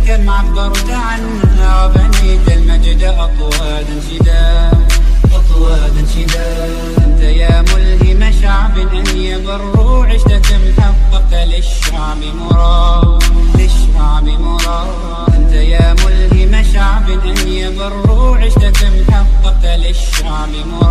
كم عبرت عنها وبنيت المجد أطواد انشدا أنت يا ملهم شعب أن يبروا، عشت كم حققت للشعب مراد أنت يا ملهم شعب أن يبروا، عشت كم حققت للشعب مراد.